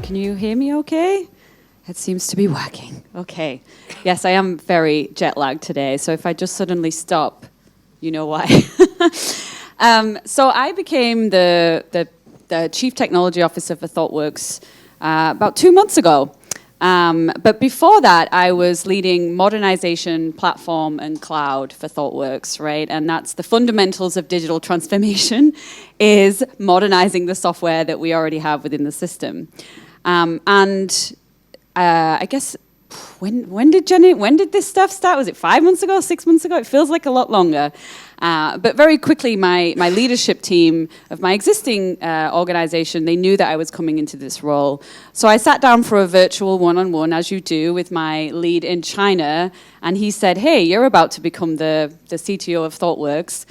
right, can you hear me okay? It seems to be working. Okay. Yes, I am very jet lagged today, so if I just suddenly stop, you know why. So I became the Chief Technology Officer for Thoughtworks about 2 months ago. But before that, I was leading modernization, platform, and cloud for Thoughtworks, right? And that's the fundamentals of digital transformation, is modernizing the software that we already have within the system. I guess, when did this stuff start? Was it 5 months ago, 6 months ago? It feels like a lot longer. But very quickly, my leadership team of my existing organization, they knew that I was coming into this role. So I sat down for a virtual one-on-one, as you do, with my lead in China, and he said, hey, you're about to become the CTO of Thoughtworks.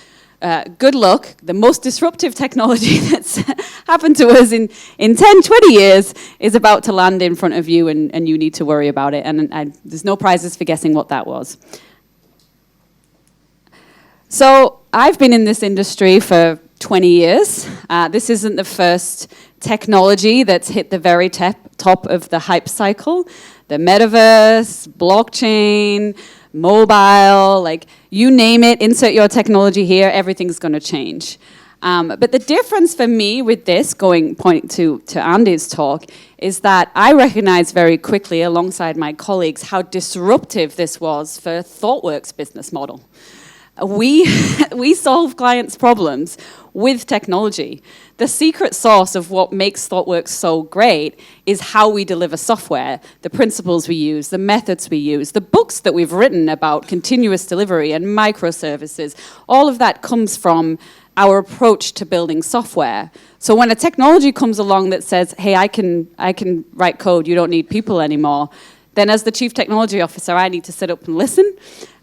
Good luck. The most disruptive technology that's happened to us in 10, 20 years is about to land in front of you, and you need to worry about it. And there's no prizes for guessing what that was. So I've been in this industry for 20 years. This isn't the first technology that's hit the very top of the hype cycle. The metaverse, blockchain, mobile, like you name it, insert your technology here, everything's going to change. But the difference for me with this, pointing to Andy's talk, is that I recognized very quickly, alongside my colleagues, how disruptive this was for Thoughtworks' business model. We solve clients' problems with technology. The secret sauce of what makes Thoughtworks so great is how we deliver software, the principles we use, the methods we use, the books that we've written about continuous delivery and microservices. All of that comes from our approach to building software. So when a technology comes along that says, hey, I can write code, you don't need people anymore, then as the Chief Technology Officer, I need to sit up and listen,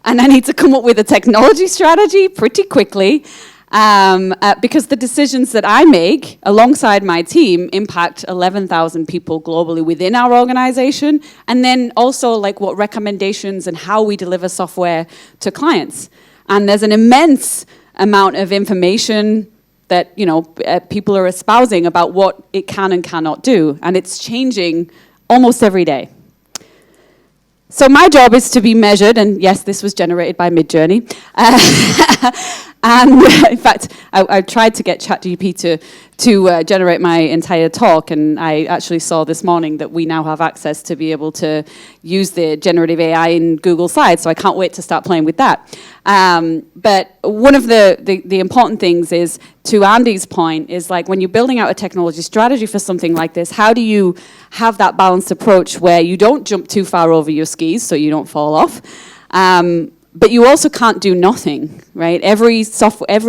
and I need to come up with a technology strategy pretty quickly, because the decisions that I make alongside my team impact 11,000 people globally within our organization, and then also like what recommendations and how we deliver software to clients. And there's an immense amount of information that people are espousing about what it can and cannot do, and it's changing almost every day. So my job is to be measured, and yes, this was generated by Midjourney. And in fact, I tried to get ChatGPT to generate my entire talk, and I actually saw this morning that we now have access to be able to use the generative AI in Google Slides, so I can't wait to start playing with that. But one of the important things is, to Andy's point, is like when you're building out a technology strategy for something like this, how do you have that balanced approach where you don't jump too far over your skis so you don't fall off? But you also can't do nothing, right? Every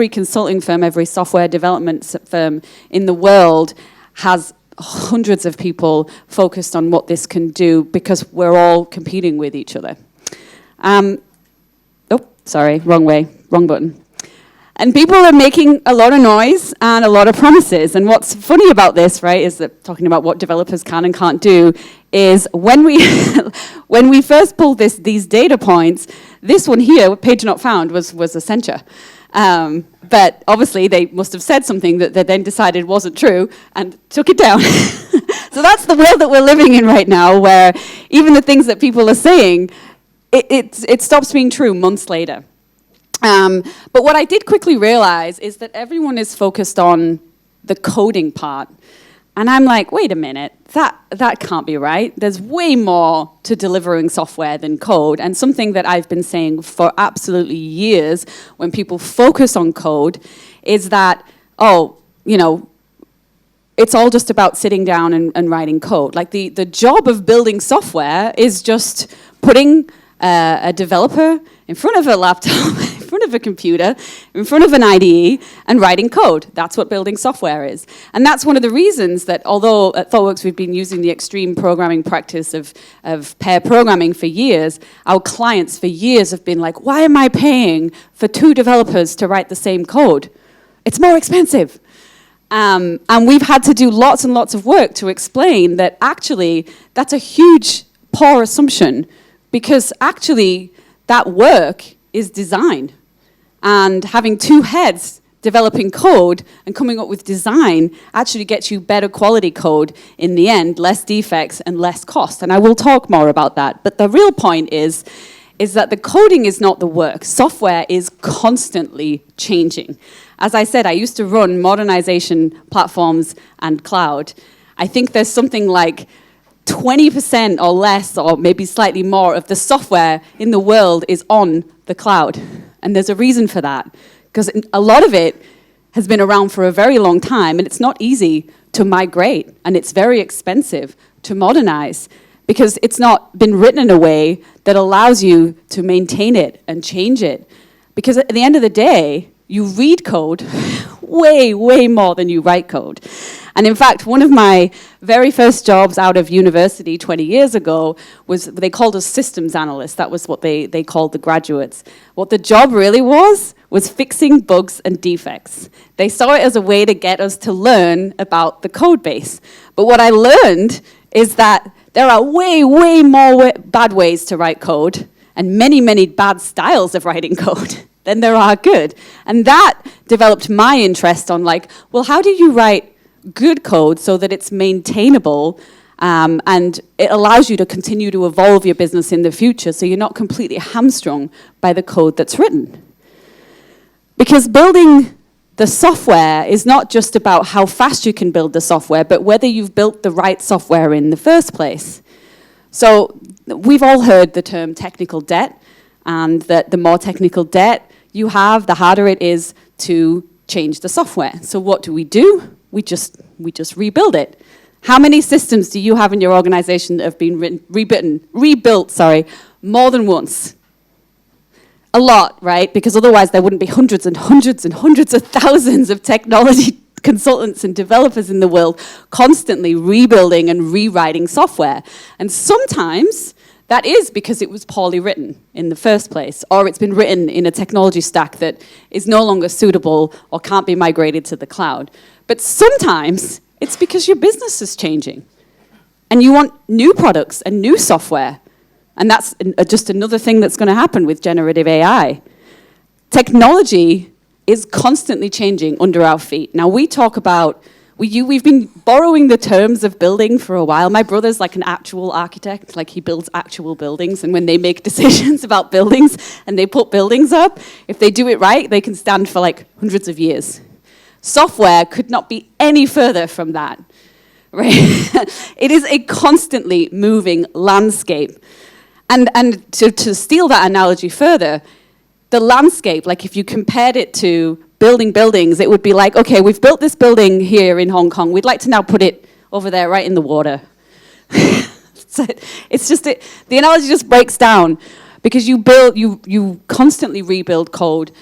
consulting firm, every software development firm in the world has hundreds of people focused on what this can do, because we're all competing with each other. Sorry, wrong way, wrong button. And people are making a lot of noise and a lot of promises. And what's funny about this, right, is that talking about what developers can and can't do, is when we when we first pulled these data points, this one here, page not found, was a censure. But obviously they must have said something that they then decided wasn't true and took it down. So that's the world that we're living in right now, where even the things that people are saying, it stops being true months later. But what I did quickly realize is that everyone is focused on the coding part. And I'm like, wait a minute, that can't be right. There's way more to delivering software than code. And something that I've been saying for absolutely years when people focus on code is that, it's all just about sitting down and writing code. Like the job of building software is just putting a developer in front of a laptop, in front of a computer, in front of an IDE, and writing code. That's what building software is. And that's one of the reasons that, although at Thoughtworks we've been using the extreme programming practice of pair programming for years, our clients for years have been like, why am I paying for 2 developers to write the same code? It's more expensive. And we've had to do lots and lots of work to explain that actually that's a huge, poor assumption, because actually that work is design. And having 2 heads developing code and coming up with design actually gets you better quality code in the end, less defects and less cost. And I will talk more about that. But the real point is that the coding is not the work. Software is constantly changing. As I said, I used to run modernization platforms and cloud. I think there's something like 20% or less, or maybe slightly more, of the software in the world is on the cloud. And there's a reason for that, because a lot of it has been around for a very long time, and it's not easy to migrate, and it's very expensive to modernize, because it's not been written in a way that allows you to maintain it and change it. Because at the end of the day, you read code way, way more than you write code. And in fact, one of my very first jobs out of university 20 years ago was, they called us systems analysts. That was what they called the graduates. What the job really was fixing bugs and defects. They saw it as a way to get us to learn about the code base. But what I learned is that there are way, way more bad ways to write code, and many, many bad styles of writing code than there are good. And that developed my interest on, like, well, how do you write good code so that it's maintainable and it allows you to continue to evolve your business in the future, so you're not completely hamstrung by the code that's written. Because building the software is not just about how fast you can build the software, but whether you've built the right software in the first place. So we've all heard the term technical debt, and that the more technical debt you have, the harder it is to change the software. So what do? We just rebuild it. How many systems do you have in your organization that have been rebuilt more than once? A lot, right? Because otherwise there wouldn't be hundreds and hundreds and hundreds of thousands of technology consultants and developers in the world constantly rebuilding and rewriting software. And sometimes that is because it was poorly written in the first place, or it's been written in a technology stack that is no longer suitable or can't be migrated to the cloud. But sometimes it's because your business is changing and you want new products and new software. And that's just another thing that's going to happen with generative AI. Technology is constantly changing under our feet. Now, we talk about, we've been borrowing the terms of building for a while. My brother's like an actual architect, like he builds actual buildings, and when they make decisions about buildings and they put buildings up, if they do it right, they can stand for like hundreds of years. Software could not be any further from that, right? It is a constantly moving landscape. And to steal that analogy further, the landscape, like if you compared it to building buildings, it would be like, okay, we've built this building here in Hong Kong. We'd like to now put it over there right in the water. So it's just, the analogy just breaks down because you constantly rebuild code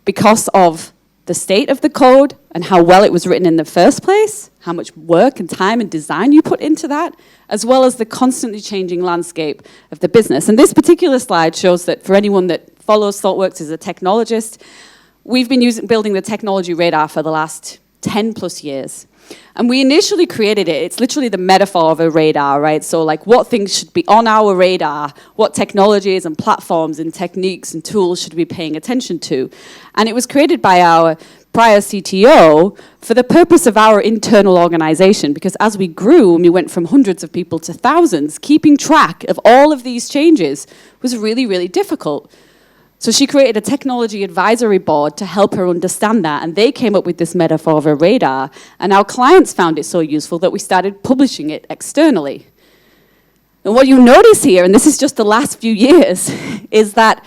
because of the state of the code and how well it was written in the first place, how much work and time and design you put into that, as well as the constantly changing landscape of the business. And this particular slide shows that for anyone that follows Thoughtworks as a technologist, we've been building the technology radar for the last 10 plus years. And we initially created it, it's literally the metaphor of a radar, right? So like what things should be on our radar, what technologies and platforms and techniques and tools should we be paying attention to. And it was created by our prior CTO for the purpose of our internal organization, because as we grew and we went from hundreds of people to thousands, keeping track of all of these changes was really, really difficult. So she created a technology advisory board to help her understand that, and they came up with this metaphor of a radar, and our clients found it so useful that we started publishing it externally. And what you notice here, and this is just the last few years, is that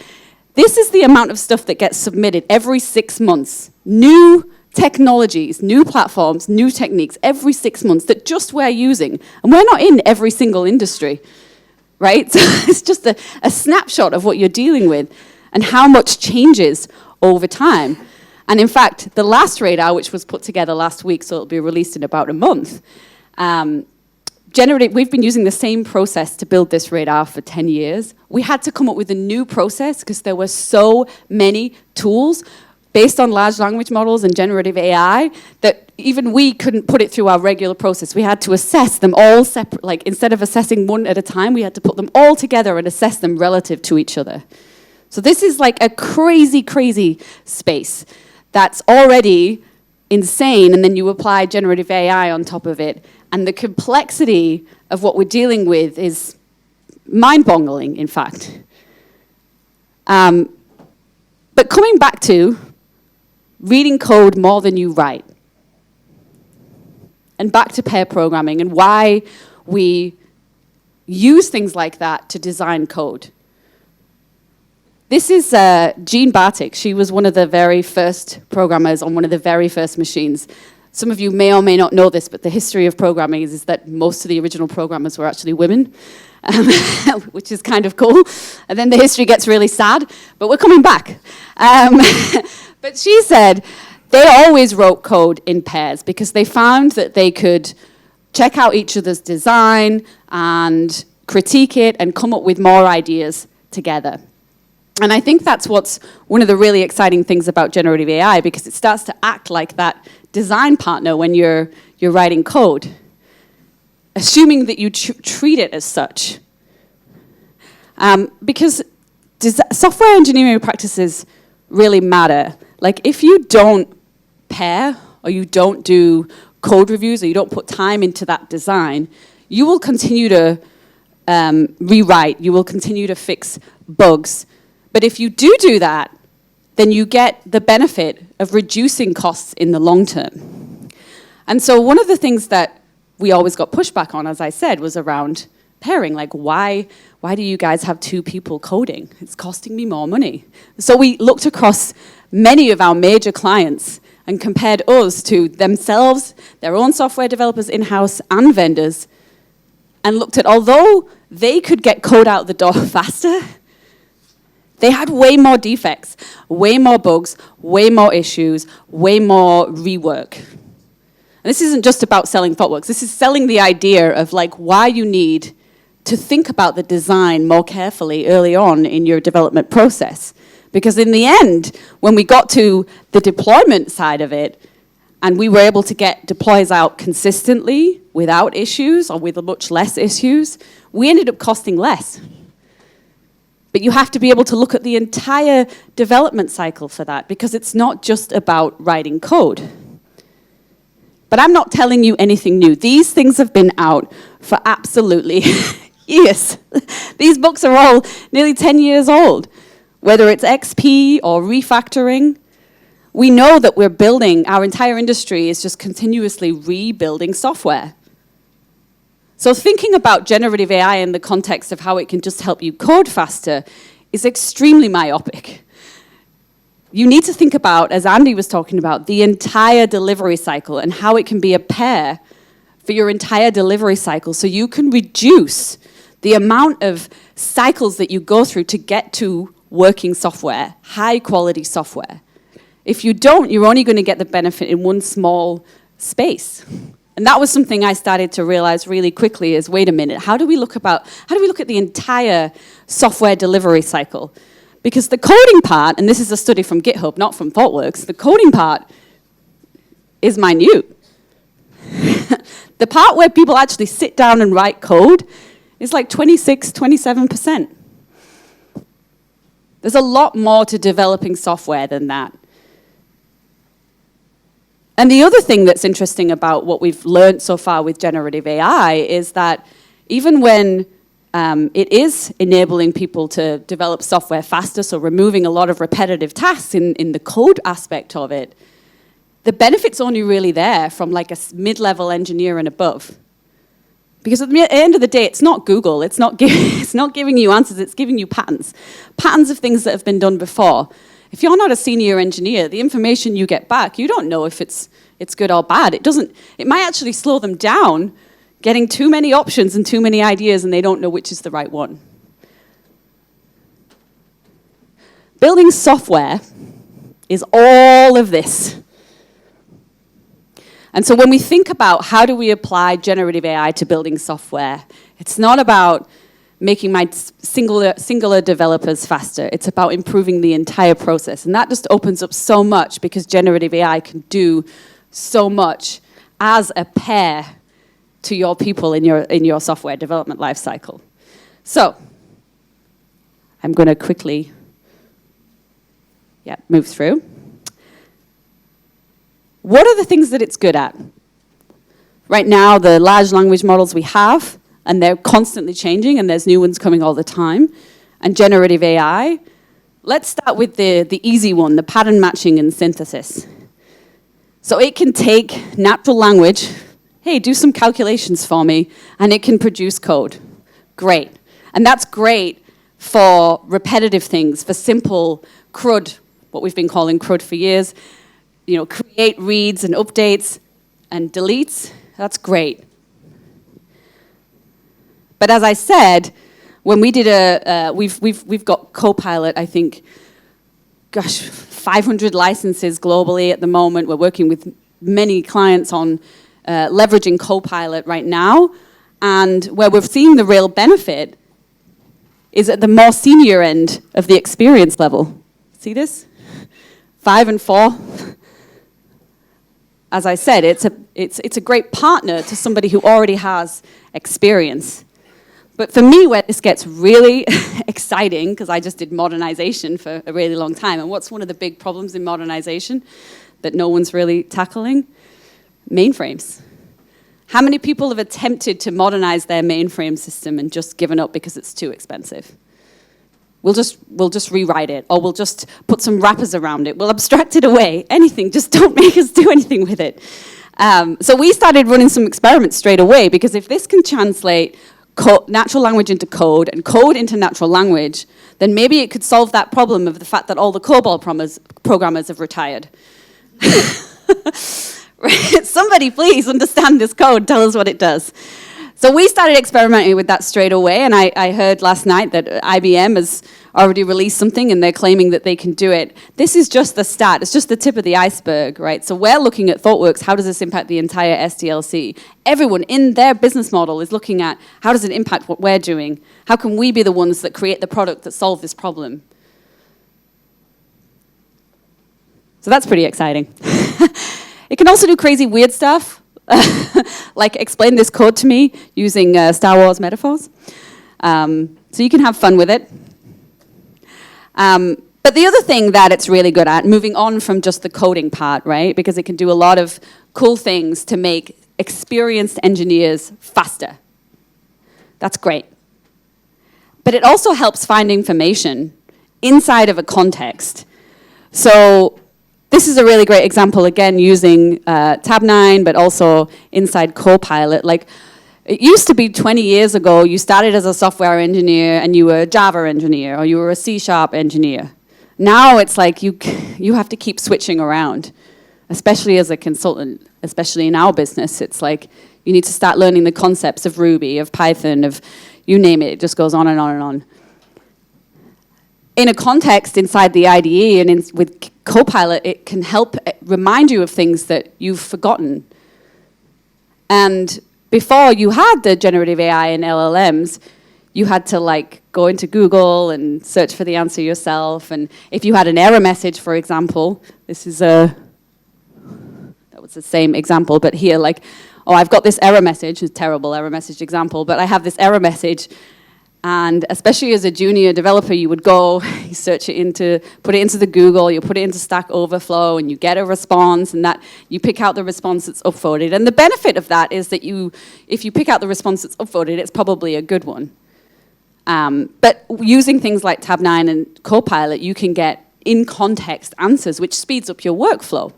this is the amount of stuff that gets submitted every 6 months. New technologies, new platforms, new techniques, every 6 months that just we're using. And we're not in every single industry, right? So it's just a snapshot of what you're dealing with and how much changes over time. And in fact, the last radar, which was put together last week, so it'll be released in about a month, we've been using the same process to build this radar for 10 years. We had to come up with a new process because there were so many tools based on large language models and generative AI that even we couldn't put it through our regular process. We had to assess them all separate, like instead of assessing one at a time, we had to put them all together and assess them relative to each other. So this is like a crazy, crazy space that's already insane, and then you apply generative AI on top of it, and the complexity of what we're dealing with is mind-boggling, in fact. But coming back to reading code more than you write, and back to pair programming and why we use things like that to design code. This is Jean Bartik. She was one of the very first programmers on one of the very first machines. Some of you may or may not know this, but the history of programming is that most of the original programmers were actually women, which is kind of cool. And then the history gets really sad, but we're coming back. But she said they always wrote code in pairs because they found that they could check out each other's design and critique it and come up with more ideas together. And I think that's what's one of the really exciting things about generative AI, because it starts to act like that design partner when you're writing code, assuming that you treat it as such. Because software engineering practices really matter. Like if you don't pair, or you don't do code reviews, or you don't put time into that design, you will continue to rewrite, you will continue to fix bugs. But if you do that, then you get the benefit of reducing costs in the long term. And so one of the things that we always got pushback on, as I said, was around pairing. Like, why do you guys have two people coding? It's costing me more money. So we looked across many of our major clients and compared us to themselves, their own software developers in-house and vendors, and looked at, although they could get code out the door faster, they had way more defects, way more bugs, way more issues, way more rework. And this isn't just about selling Thoughtworks. This is selling the idea of like why you need to think about the design more carefully early on in your development process. Because in the end, when we got to the deployment side of it, and we were able to get deploys out consistently without issues or with much less issues, we ended up costing less. But you have to be able to look at the entire development cycle for that, because it's not just about writing code. But I'm not telling you anything new. These things have been out for absolutely years. These books are all nearly 10 years old. Whether it's XP or refactoring, we know that we're building, our entire industry is just continuously rebuilding software. So thinking about generative AI in the context of how it can just help you code faster is extremely myopic. You need to think about, as Andy was talking about, the entire delivery cycle and how it can be a pair for your entire delivery cycle so you can reduce the amount of cycles that you go through to get to working software, high-quality software. If you don't, you're only going to get the benefit in one small space. And that was something I started to realize really quickly is, wait a minute, how do we look at the entire software delivery cycle? Because the coding part, and this is a study from GitHub, not from Thoughtworks, the coding part is minute. The part where people actually sit down and write code is like 26, 27%. There's a lot more to developing software than that. And the other thing that's interesting about what we've learned so far with generative AI is that even when it is enabling people to develop software faster, so removing a lot of repetitive tasks in the code aspect of it, the benefit's only really there from like a mid-level engineer and above. Because at the end of the day, it's not Google, it's not giving you answers, it's giving you patterns. Patterns of things that have been done before. If you're not a senior engineer, the information you get back, you don't know if it's good or bad. It might actually slow them down, getting too many options and too many ideas, and they don't know which is the right one. Building software is all of this. And so when we think about how do we apply generative AI to building software, it's not about making my singular developers faster. It's about improving the entire process. And that just opens up so much because generative AI can do so much as a pair to your people in your software development lifecycle. So I'm going to quickly move through. what are the things that it's good at? Right now, the large language models we have, and they're constantly changing, and there's new ones coming all the time, and generative AI. Let's start with the easy one, the pattern matching and synthesis. So it can take natural language, hey, do some calculations for me, and it can produce code. Great. And that's great for repetitive things, for simple CRUD, what we've been calling CRUD for years. You know, create reads and updates and deletes. That's great. But as I said, when we did we've got Copilot, I think, 500 licenses globally at the moment. We're working with many clients on leveraging Copilot right now. And where we're seeing the real benefit is at the more senior end of the experience level. See this? 5 and 4. As I said, it's a great partner to somebody who already has experience. But for me, where this gets really exciting, because I just did modernization for a really long time, and what's one of the big problems in modernization that no one's really tackling? Mainframes. How many people have attempted to modernize their mainframe system and just given up because it's too expensive? We'll just rewrite it, or we'll just put some wrappers around it. We'll abstract it away. Anything, just don't make us do anything with it. So we started running some experiments straight away, because if this can translate natural language into code and code into natural language, then maybe it could solve that problem of the fact that all the COBOL programmers have retired. Somebody please understand this code, tell us what it does. So we started experimenting with that straight away, and I heard last night that IBM has already released something and they're claiming that they can do it. This is just the start, it's just the tip of the iceberg, right? So we're looking at Thoughtworks, how does this impact the entire SDLC? Everyone in their business model is looking at how does it impact what we're doing? How can we be the ones that create the product that solve this problem? So that's pretty exciting. It can also do crazy weird stuff. Like explain this code to me using Star Wars metaphors. So you can have fun with it. But the other thing that it's really good at, moving on from just the coding part, right? Because it can do a lot of cool things to make experienced engineers faster. That's great. But it also helps find information inside of a context. So this is a really great example, again, using Tabnine, but also inside Copilot. Like, it used to be 20 years ago, you started as a software engineer and you were a Java engineer or you were a C# engineer. Now it's like you have to keep switching around, especially as a consultant, especially in our business. It's like you need to start learning the concepts of Ruby, of Python, of you name it. It just goes on and on and on. In a context inside the IDE and with Copilot, it can help remind you of things that you've forgotten. And before you had the generative AI and LLMs, you had to like go into Google and search for the answer yourself. And if you had an error message, for example, that was the same example, but here like, oh, I've got this error message, a terrible error message example, but I have this error message. And especially as a junior developer, you would go, you search it put it into the Google, you put it into Stack Overflow, and you get a response, and that you pick out the response that's upvoted. And the benefit of that is that if you pick out the response that's upvoted, it's probably a good one. But using things like Tabnine and Copilot, you can get in-context answers, which speeds up your workflow.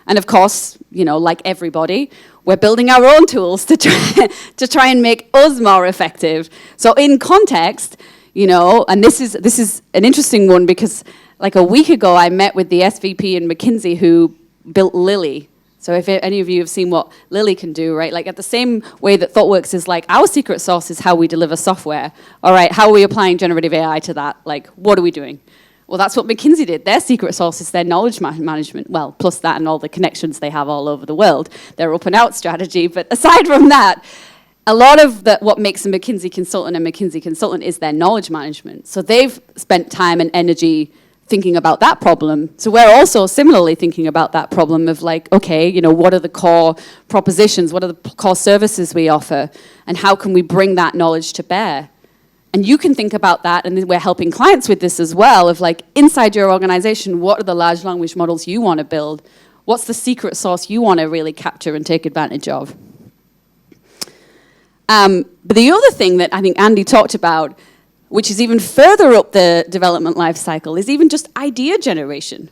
And of course, like everybody, we're building our own tools to try and make us more effective. So in context, and this is an interesting one because like a week ago, I met with the SVP in McKinsey who built Lily. So if any of you have seen what Lily can do, right? Like at the same way that Thoughtworks is like our secret sauce is how we deliver software. All right, how are we applying generative AI to that? Like, what are we doing? Well, that's what McKinsey did. Their secret sauce is their knowledge management. Well, plus that and all the connections they have all over the world. Their open out strategy. But aside from that, a lot of what makes a McKinsey consultant is their knowledge management. So they've spent time and energy thinking about that problem. So we're also similarly thinking about that problem of like, okay, what are the core propositions? What are the core services we offer? And how can we bring that knowledge to bear? And you can think about that, and we're helping clients with this as well, of like, inside your organization, what are the large language models you want to build? What's the secret sauce you want to really capture and take advantage of? But the other thing that I think Andy talked about, which is even further up the development life cycle, is even just idea generation.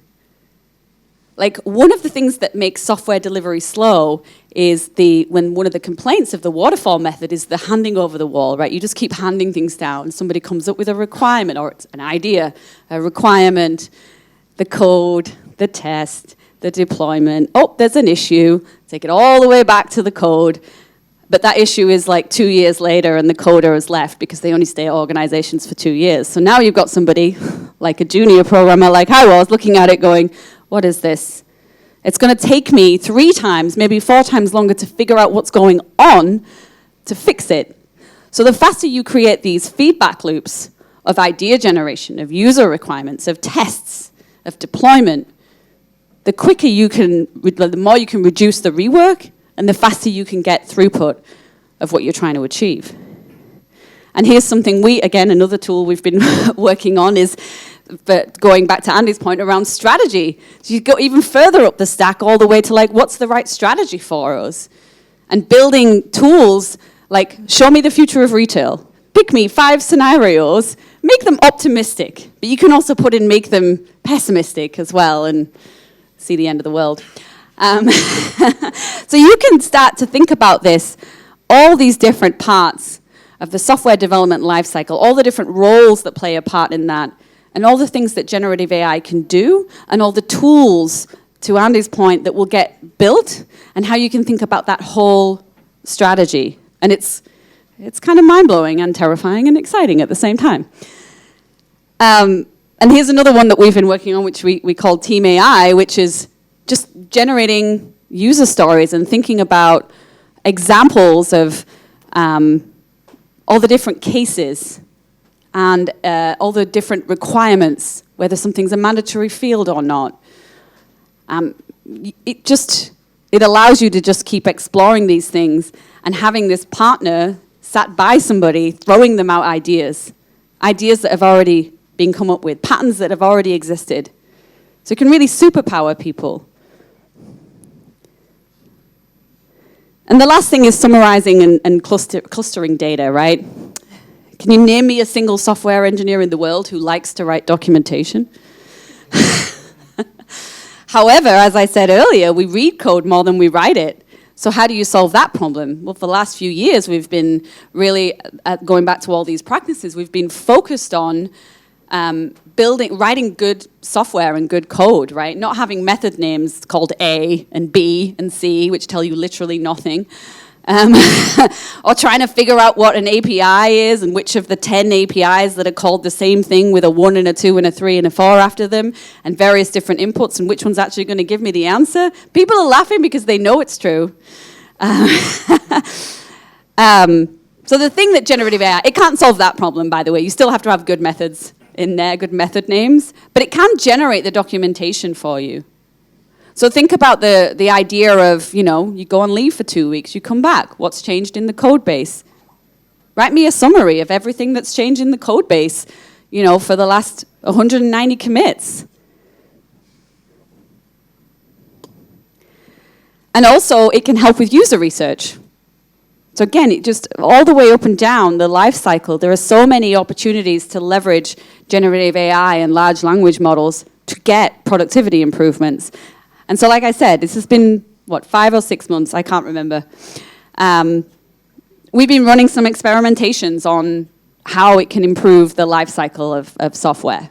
Like, one of the things that makes software delivery slow is when one of the complaints of the waterfall method is the handing over the wall, right? You just keep handing things down. Somebody comes up with a requirement, or it's an idea, a requirement, the code, the test, the deployment. Oh, there's an issue. Take it all the way back to the code. But that issue is like 2 years later, and the coder has left because they only stay at organizations for 2 years. So now you've got somebody, like a junior programmer like I was, looking at it going, what is this? It's going to take me 3 times, maybe 4 times longer to figure out what's going on to fix it. So the faster you create these feedback loops of idea generation, of user requirements, of tests, of deployment, the quicker you can, the more you can reduce the rework, and the faster you can get throughput of what you're trying to achieve. And here's something again, another tool we've been working on is, but going back to Andy's point around strategy, so you go even further up the stack all the way to like, what's the right strategy for us? And building tools like, show me the future of retail. Pick me 5 scenarios, make them optimistic, but you can also put in make them pessimistic as well and see the end of the world. So you can start to think about this, all these different parts of the software development lifecycle, all the different roles that play a part in that, and all the things that generative AI can do, and all the tools, to Andy's point, that will get built, and how you can think about that whole strategy. And it's kind of mind-blowing and terrifying and exciting at the same time. And here's another one that we've been working on, which we call Team AI, which is just generating user stories and thinking about examples of all the different cases and all the different requirements, whether something's a mandatory field or not. It allows you to just keep exploring these things and having this partner sat by somebody, throwing them out ideas that have already been come up with, patterns that have already existed. So it can really superpower people. And the last thing is summarizing and clustering data, right? Can you name me a single software engineer in the world who likes to write documentation? However, as I said earlier, we read code more than we write it. So how do you solve that problem? Well, for the last few years, we've been really, going back to all these practices, we've been focused on writing good software and good code, right? Not having method names called A and B and C, which tell you literally nothing. Or trying to figure out what an API is and which of the 10 APIs that are called the same thing with a 1 and a 2 and a 3 and a 4 after them, and various different inputs, and which one's actually going to give me the answer. People are laughing because they know it's true. So the thing that generative AI, it can't solve that problem, by the way. You still have to have good methods in there, good method names, but it can generate the documentation for you. So think about the idea of, you go on leave for 2 weeks, you come back, what's changed in the code base? Write me a summary of everything that's changed in the code base, for the last 190 commits. And also, it can help with user research. So again, it just all the way up and down the life cycle, there are so many opportunities to leverage generative AI and large language models to get productivity improvements. And so like I said, this has been, 5 or 6 months? I can't remember. We've been running some experimentations on how it can improve the life cycle of software.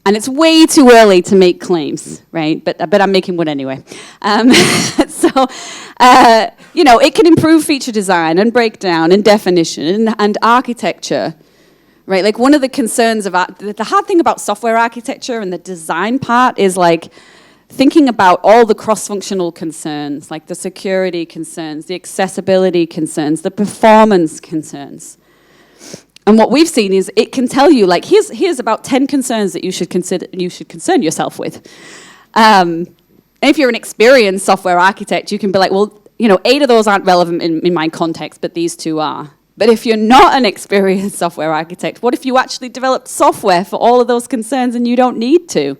And it's way too early to make claims, right? But I'm making one anyway. It can improve feature design and breakdown and definition and architecture, right? Like one of the concerns about, the hard thing about software architecture and the design part is like thinking about all the cross-functional concerns, like the security concerns, the accessibility concerns, the performance concerns. And what we've seen is it can tell you, like, here's about 10 concerns that you should concern yourself with. And if you're an experienced software architect, you can be like, well, 8 of those aren't relevant in my context, but these 2 are. But if you're not an experienced software architect, what if you actually developed software for all of those concerns and you don't need to?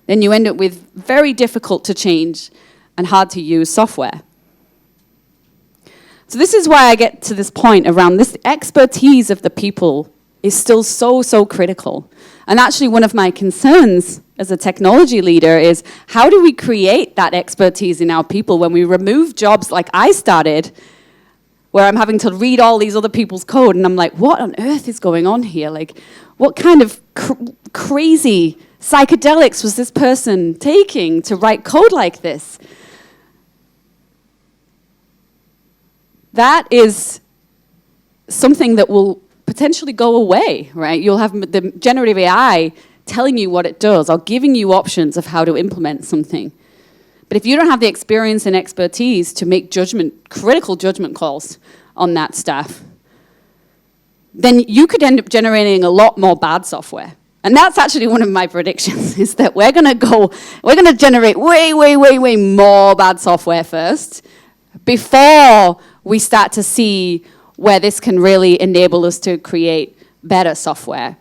Then you end up with very difficult to change and hard to use software. So this is why I get to this point around this expertise of the people is still so critical. And actually one of my concerns as a technology leader is how do we create that expertise in our people when we remove jobs like I started, where I'm having to read all these other people's code and I'm like, what on earth is going on here? Like, what kind of crazy psychedelics was this person taking to write code like this? That is something that will potentially go away, right? You'll have the generative AI telling you what it does or giving you options of how to implement something. But if you don't have the experience and expertise to make critical judgment calls on that stuff, then you could end up generating a lot more bad software. And that's actually one of my predictions, is that we're going to generate way more bad software first before we start to see where this can really enable us to create better software.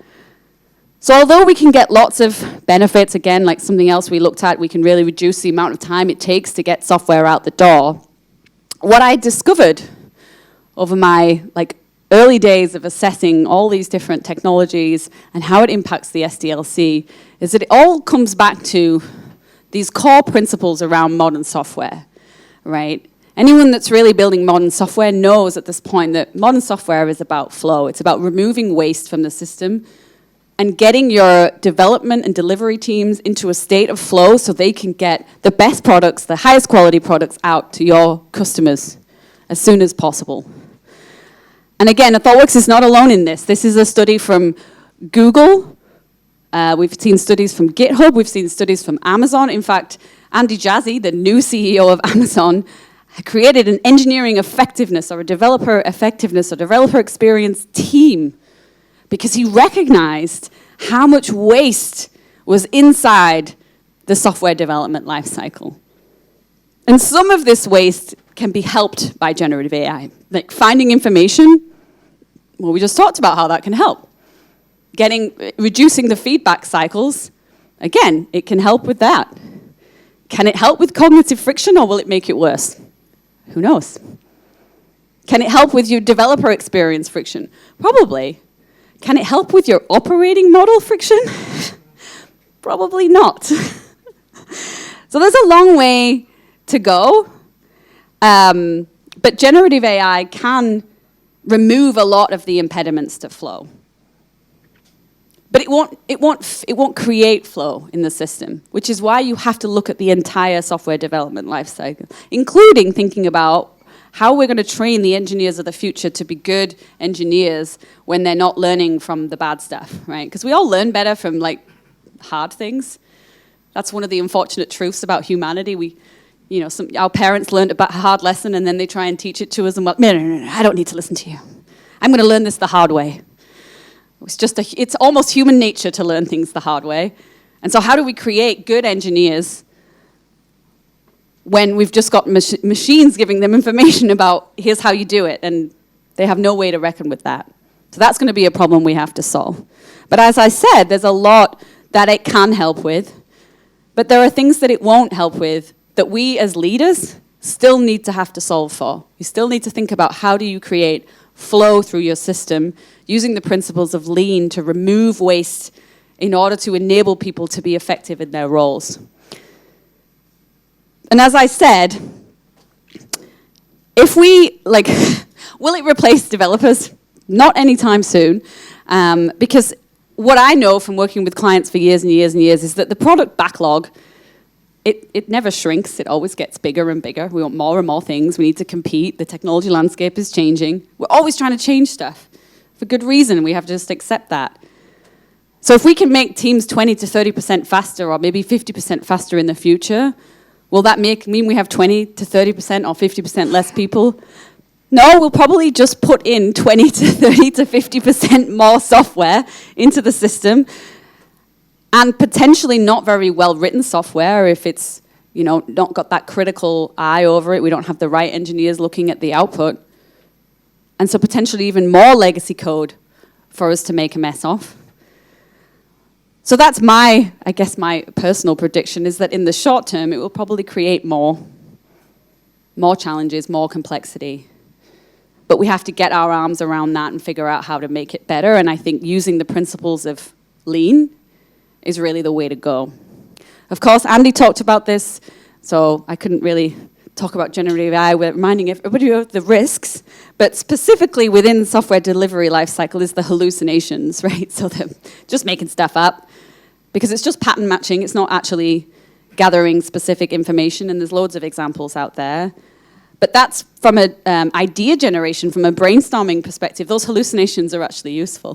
So although we can get lots of benefits, again, like something else we looked at, we can really reduce the amount of time it takes to get software out the door. What I discovered over my early days of assessing all these different technologies and how it impacts the SDLC is that it all comes back to these core principles around modern software, right? Anyone that's really building modern software knows at this point that modern software is about flow. It's about removing waste from the system and getting your development and delivery teams into a state of flow so they can get the best products, the highest quality products out to your customers as soon as possible. And again, Thoughtworks is not alone in this. This is a study from Google. We've seen studies from GitHub. We've seen studies from Amazon. In fact, Andy Jassy, the new CEO of Amazon, created an engineering effectiveness or a developer effectiveness or developer experience team because he recognized how much waste was inside the software development lifecycle. And some of this waste can be helped by generative AI. Like finding information, well, we just talked about how that can help. Reducing the feedback cycles, again, it can help with that. Can it help with cognitive friction or will it make it worse? Who knows? Can it help with your developer experience friction? Probably. Can it help with your operating model friction? Probably not. So there's a long way to go. But generative AI can remove a lot of the impediments to flow. But it won't create flow in the system, which is why you have to look at the entire software development lifecycle, including thinking about how we're going to train the engineers of the future to be good engineers when they're not learning from the bad stuff, right? Because we all learn better from hard things. That's one of the unfortunate truths about humanity. Our parents learned about a hard lesson and then they try and teach it to us and no, I don't need to listen to you. I'm going to learn this the hard way. It's almost human nature to learn things the hard way. And so how do we create good engineers when we've just got machines giving them information about here's how you do it, and they have no way to reckon with that. So that's going to be a problem we have to solve. But as I said, there's a lot that it can help with, but there are things that it won't help with that we as leaders still need to have to solve for. You still need to think about how do you create flow through your system using the principles of lean to remove waste in order to enable people to be effective in their roles. And as I said, if we, will it replace developers? Not anytime soon, because what I know from working with clients for years and years and years is that the product backlog, it never shrinks, it always gets bigger and bigger. We want more and more things, we need to compete, the technology landscape is changing. We're always trying to change stuff. For good reason, we have to just accept that. So if we can make teams 20 to 30% faster or maybe 50% faster in the future, will that mean we have 20 to 30% or 50% less people? No, we'll probably just put in 20 to 30 to 50% more software into the system and potentially not very well-written software if it's not got that critical eye over it. We don't have the right engineers looking at the output. And so potentially even more legacy code for us to make a mess of. So that's my personal prediction is that in the short term, it will probably create more challenges, more complexity. But we have to get our arms around that and figure out how to make it better. And I think using the principles of lean is really the way to go. Of course, Andy talked about this, so I couldn't really talk about generative AI. We're reminding everybody of the risks, but specifically within software delivery lifecycle is the hallucinations, right? So they're just making stuff up because it's just pattern matching. It's not actually gathering specific information, and there's loads of examples out there. But that's from an idea generation, from a brainstorming perspective. Those hallucinations are actually useful.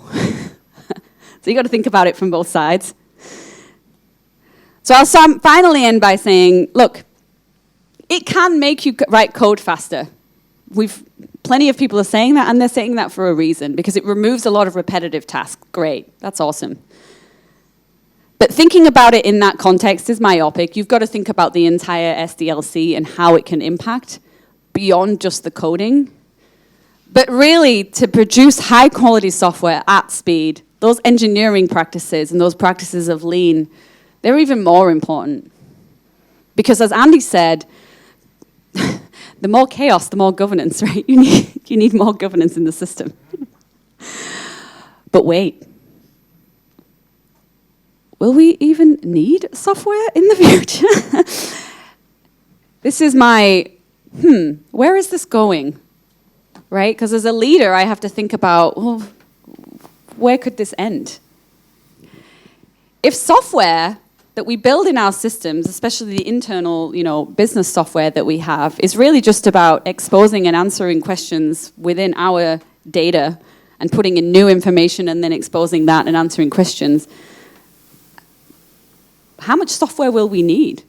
So you got to think about it from both sides. So I'll finally end by saying, look, it can make you write code faster. Plenty of people are saying that, and they're saying that for a reason, because it removes a lot of repetitive tasks. Great, that's awesome. But thinking about it in that context is myopic. You've got to think about the entire SDLC and how it can impact beyond just the coding. But really, to produce high-quality software at speed, those engineering practices and those practices of lean, they're even more important. Because as Andy said, the more chaos, the more governance, right? You need more governance in the system. But wait. Will we even need software in the future? This is my, where is this going? Right? Because as a leader, I have to think about, well, where could this end? If software that we build in our systems, especially the internal, business software that we have, is really just about exposing and answering questions within our data and putting in new information and then exposing that and answering questions, how much software will we need?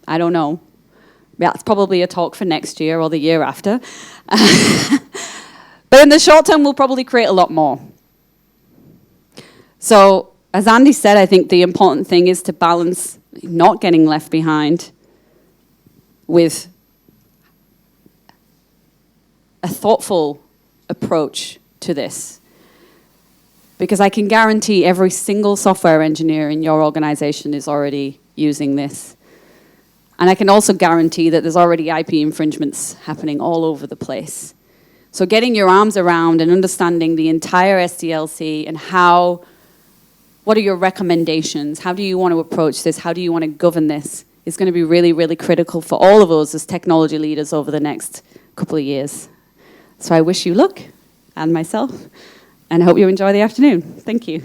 I don't know. That's probably a talk for next year or the year after. But in the short term, we'll probably create a lot more. So, as Andy said, I think the important thing is to balance not getting left behind with a thoughtful approach to this. Because I can guarantee every single software engineer in your organization is already using this. And I can also guarantee that there's already IP infringements happening all over the place. So getting your arms around and understanding the entire SDLC and what are your recommendations? How do you want to approach this? How do you want to govern this? Is going to be really, really critical for all of us as technology leaders over the next couple of years. So I wish you luck, and myself, and I hope you enjoy the afternoon. Thank you.